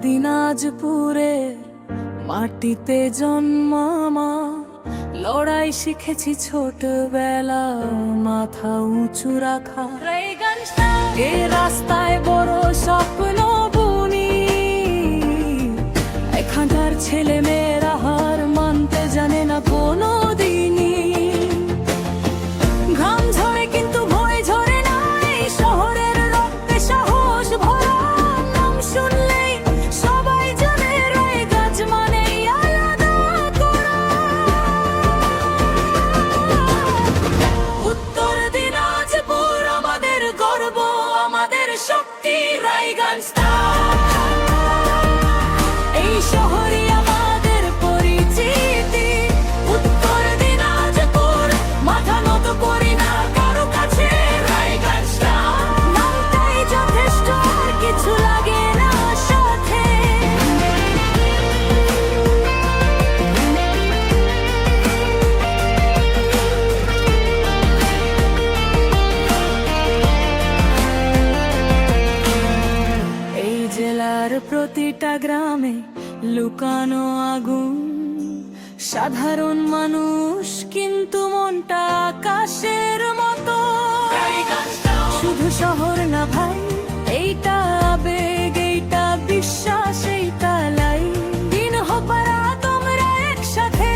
দিনাজপুরে মাটিতে জন্ম আমার, লড়াই শিখেছি ছোটবেলা, মাথা উঁচু রাখা। এ রাস্তায় বড় স্বপ্ন বুনি, এখানকার ছেলে মেয়েরা হার মানতে জানে না কোনো দিনই। ঘাম ঝরে কিন্তু ভয় ঝরে না, এই শহরের রক্তে সাহস ভরা। নাম শুনলেই সবাই জানে রায়গঞ্জ মানেই আলাদা করা। উত্তর দিনাজপুর আমাদের গর্ব, আমাদের শক্তি, রায়গঞ্জ এই শহরই আমাদের পরিচিতি। উত্তর দিনাজপুর মাথা নত করি না কারো কাছে, রায়গঞ্জ নামটাই যথেষ্ট, আর কিছু লাগে না সাথে। এই জেলার প্রতিটা গ্রামে লুকানো আগুন, সাধারণ মানুষ কিন্তু মনটা আকাশের মতো। শুধু শহর না ভাই, এইটা আবেগ, এইটা বিশ্বাস, এইটা লাই। দিন হোক বা রাত আমরা একসাথে,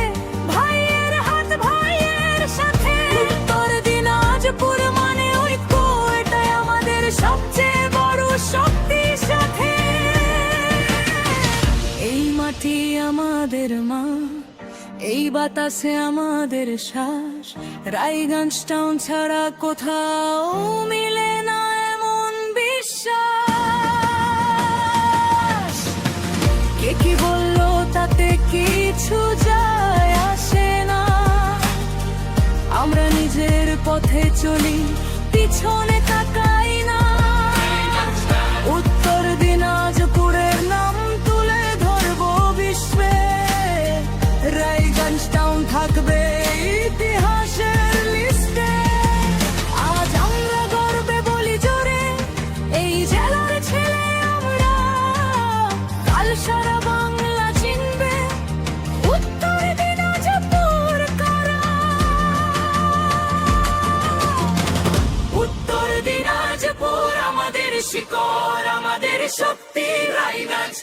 ভাইয়ের হাত ভাইয়ের সাথে। উত্তর দিনাজপুর মানে ঐক্য, এটাই আমাদের সবচেয়ে বড় শক্তি সাথে। এই মাটি আমাদের মা, এই বাতাসে আমাদের শ্বাস। রায়গঞ্জ টাউন ছাড়া কোথাও মিলে না এমন বিশ্বাস। কে কি বললো তাতে কিছু যায় আসে না, আমরা নিজের পথে চলি, পিছনে তাকাই না। উত্তর দিনাজপুরের নাম তুলে ধরবো বিশ্বে, রায়গঞ্জ টাউন থাকবে ইতিহাসের লিস্টে। আজ আমরা গর্বে বলি জোরে, এই জেলার ছেলে আমরা। কাল সারা বাংলা চিনবে উত্তর দিনাজপুর কারা। উত্তর দিনাজপুর আমাদের শিকড়, আমাদের শক্তি, রায়গঞ্জ।